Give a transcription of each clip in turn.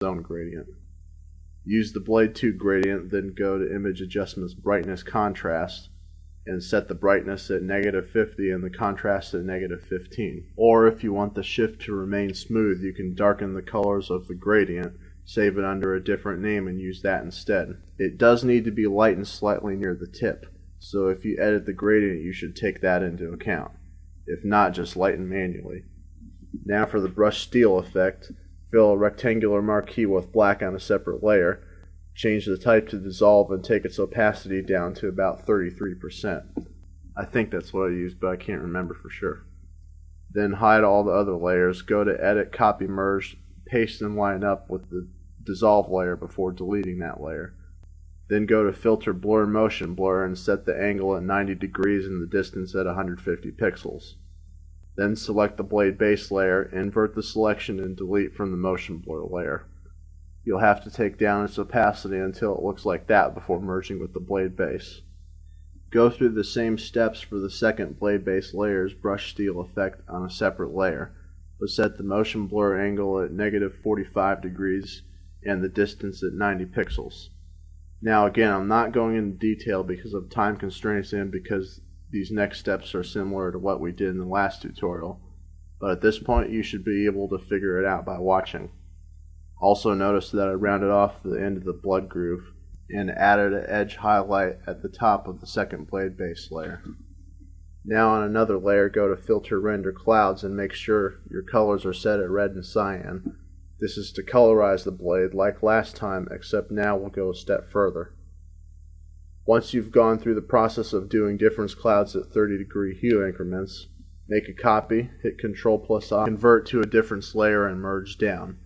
zone gradient. Use the Blade 2 gradient, then go to Image Adjustments, Brightness, Contrast, and set the brightness at -50 and the contrast at -15. Or if you want the shift to remain smooth, you can darken the colors of the gradient, save it under a different name, and use that instead. It does need to be lightened slightly near the tip, so if you edit the gradient you should take that into account. If not, just lighten manually. Now for the brush steel effect, fill a rectangular marquee with black on a separate layer, change the type to dissolve, and take its opacity down to about 33%. I think that's what I used, but I can't remember for sure. Then hide all the other layers, go to Edit, Copy, Merge, paste and line up with the dissolve layer before deleting that layer. Then go to Filter, Blur, Motion Blur, and set the angle at 90 degrees and the distance at 150 pixels. Then select the Blade Base layer, invert the selection, and delete from the Motion Blur layer. You'll have to take down its opacity until it looks like that before merging with the Blade Base. Go through the same steps for the second Blade Base layer's brush steel effect on a separate layer, but set the Motion Blur angle at -45 degrees and the distance at 90 pixels. Now again, I'm not going into detail because of time constraints and because these next steps are similar to what we did in the last tutorial, but at this point you should be able to figure it out by watching. Also notice that I rounded off the end of the blood groove and added an edge highlight at the top of the second Blade Base layer. Now on another layer, go to Filter, Render Clouds, and make sure your colors are set at red and cyan. This is to colorize the blade like last time, except now we'll go a step further. Once you've gone through the process of doing difference clouds at 30-degree hue increments, make a copy, hit Ctrl+I, convert to a difference layer, and merge down.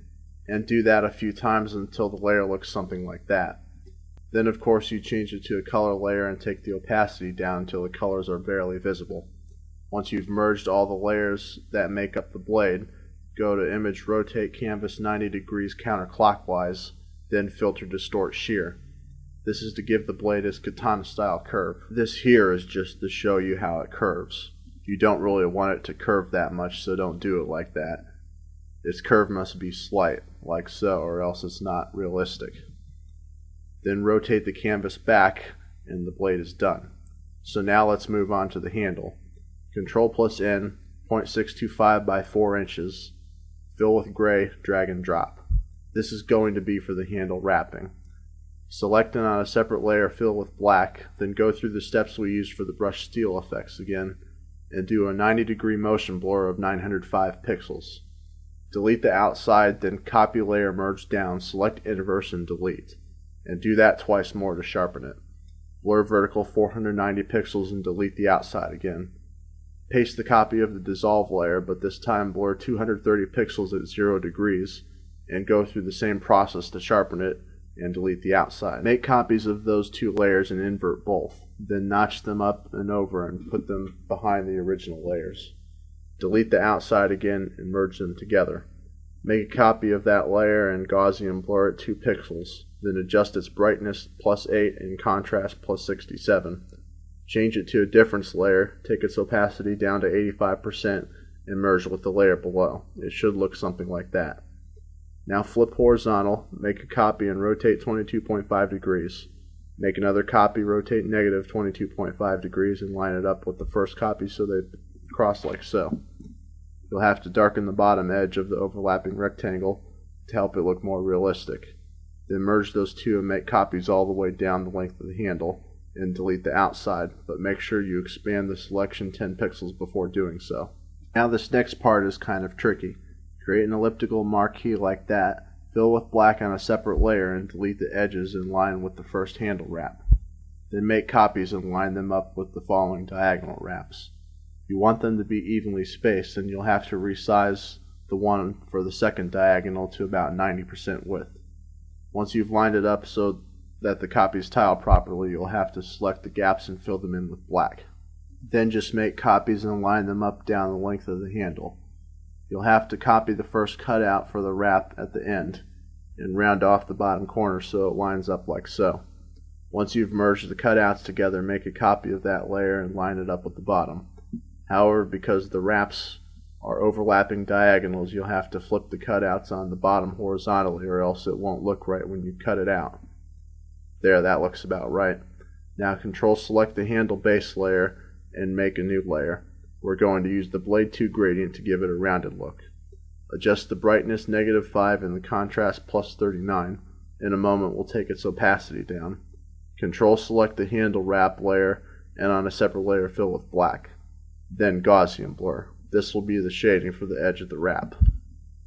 And do that a few times until the layer looks something like that. Then of course you change it to a color layer and take the opacity down until the colors are barely visible. Once you've merged all the layers that make up the blade, go to Image, Rotate Canvas 90 degrees counterclockwise, then Filter, Distort, Shear. This is to give the blade its katana style curve. This here is just to show you how it curves. You don't really want it to curve that much, so don't do it like that. Its curve must be slight, like so, or else it's not realistic. Then rotate the canvas back and the blade is done. So now let's move on to the handle. Ctrl+N, 0.625 by 4 inches, fill with gray, drag and drop. This is going to be for the handle wrapping. Select and on a separate layer fill with black, then go through the steps we used for the brush steel effects again, and do a 90-degree motion blur of 905 pixels. Delete the outside, then copy layer, merge down, select inverse and delete. And do that twice more to sharpen it. Blur vertical 490 pixels and delete the outside again. Paste the copy of the dissolve layer, but this time blur 230 pixels at 0 degrees, and go through the same process to sharpen it and delete the outside. Make copies of those two layers and invert both. Then notch them up and over and put them behind the original layers. Delete the outside again and merge them together. Make a copy of that layer and Gaussian blur it 2 pixels, then adjust its brightness +8 and contrast +67. Change it to a difference layer, take its opacity down to 85%, and merge with the layer below. It should look something like that. Now flip horizontal, make a copy and rotate 22.5 degrees. Make another copy, rotate -22.5 degrees, and line it up with the first copy so they cross like so. You'll have to darken the bottom edge of the overlapping rectangle to help it look more realistic. Then merge those two and make copies all the way down the length of the handle, and delete the outside, but make sure you expand the selection 10 pixels before doing so. Now this next part is kind of tricky. Create an elliptical marquee like that, fill with black on a separate layer, and delete the edges in line with the first handle wrap. Then make copies and line them up with the following diagonal wraps. If you want them to be evenly spaced, then you'll have to resize the one for the second diagonal to about 90% width. Once you've lined it up so that the copies tile properly, you'll have to select the gaps and fill them in with black. Then just make copies and line them up down the length of the handle. You'll have to copy the first cutout for the wrap at the end and round off the bottom corner so it lines up like so. Once you've merged the cutouts together, make a copy of that layer and line it up with the bottom. However, because the wraps are overlapping diagonals, you'll have to flip the cutouts on the bottom horizontally or else it won't look right when you cut it out. There, that looks about right. Now Control select the handle base layer and make a new layer. We're going to use the Blade 2 gradient to give it a rounded look. Adjust the brightness -5 and the contrast +39. In a moment we'll take its opacity down. Control select the handle wrap layer and on a separate layer fill with black. Then Gaussian blur. This will be the shading for the edge of the wrap.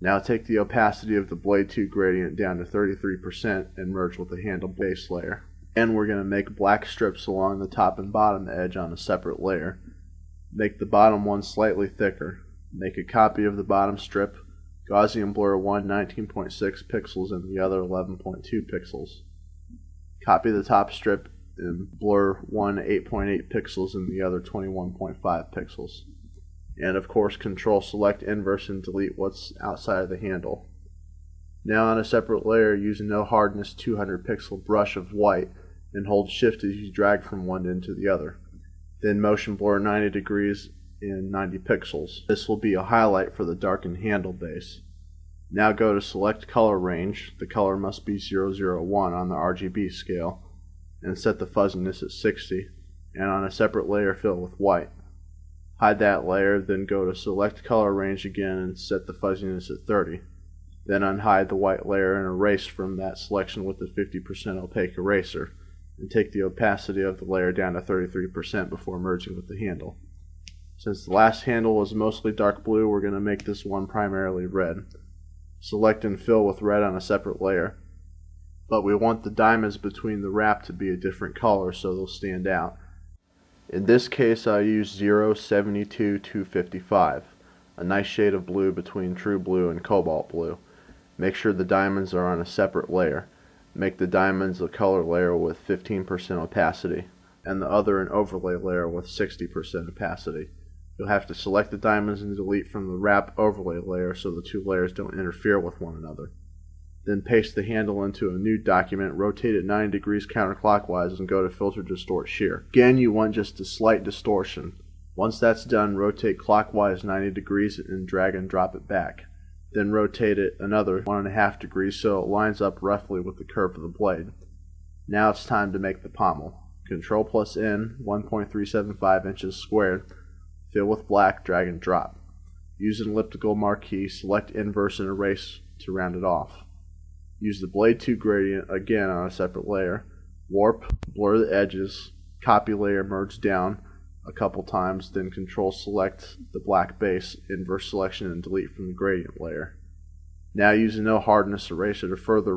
Now take the opacity of the Blade 2 gradient down to 33% and merge with the handle base layer. And we're going to make black strips along the top and bottom edge on a separate layer. Make the bottom one slightly thicker. Make a copy of the bottom strip. Gaussian blur one 19.6 pixels and the other 11.2 pixels. Copy the top strip and blur one 8.8 pixels and the other 21.5 pixels. And of course Control select inverse and delete what's outside of the handle. Now on a separate layer, use a no hardness 200 pixel brush of white and hold shift as you drag from one end to the other. Then motion blur 90 degrees and 90 pixels. This will be a highlight for the darkened handle base. Now go to select color range. The color must be 001 on the RGB scale and set the fuzziness at 60 and on a separate layer fill with white. Hide that layer, then go to select color range again and set the fuzziness at 30. Then unhide the white layer and erase from that selection with the 50% opaque eraser, and take the opacity of the layer down to 33% before merging with the handle. Since the last handle was mostly dark blue, we're going to make this one primarily red. Select and fill with red on a separate layer, but we want the diamonds between the wrap to be a different color so they'll stand out. In this case I use 072-255, a nice shade of blue between true blue and cobalt blue. Make sure the diamonds are on a separate layer. Make the diamonds a color layer with 15% opacity, and the other an overlay layer with 60% opacity. You'll have to select the diamonds and delete from the wrap overlay layer so the two layers don't interfere with one another. Then paste the handle into a new document, rotate it 90 degrees counterclockwise and go to Filter Distort Shear. Again, you want just a slight distortion. Once that's done, rotate clockwise 90 degrees and drag and drop it back. Then rotate it another 1.5 degrees so it lines up roughly with the curve of the blade. Now it's time to make the pommel. Control plus N, 1.375 inches squared, fill with black, drag and drop. Use an elliptical marquee, select inverse and erase to round it off. Use the Blade 2 gradient again on a separate layer. Warp, blur the edges, copy layer, merge down a couple times, then Control select the black base, inverse selection and delete from the gradient layer. Now use a no hardness eraser to further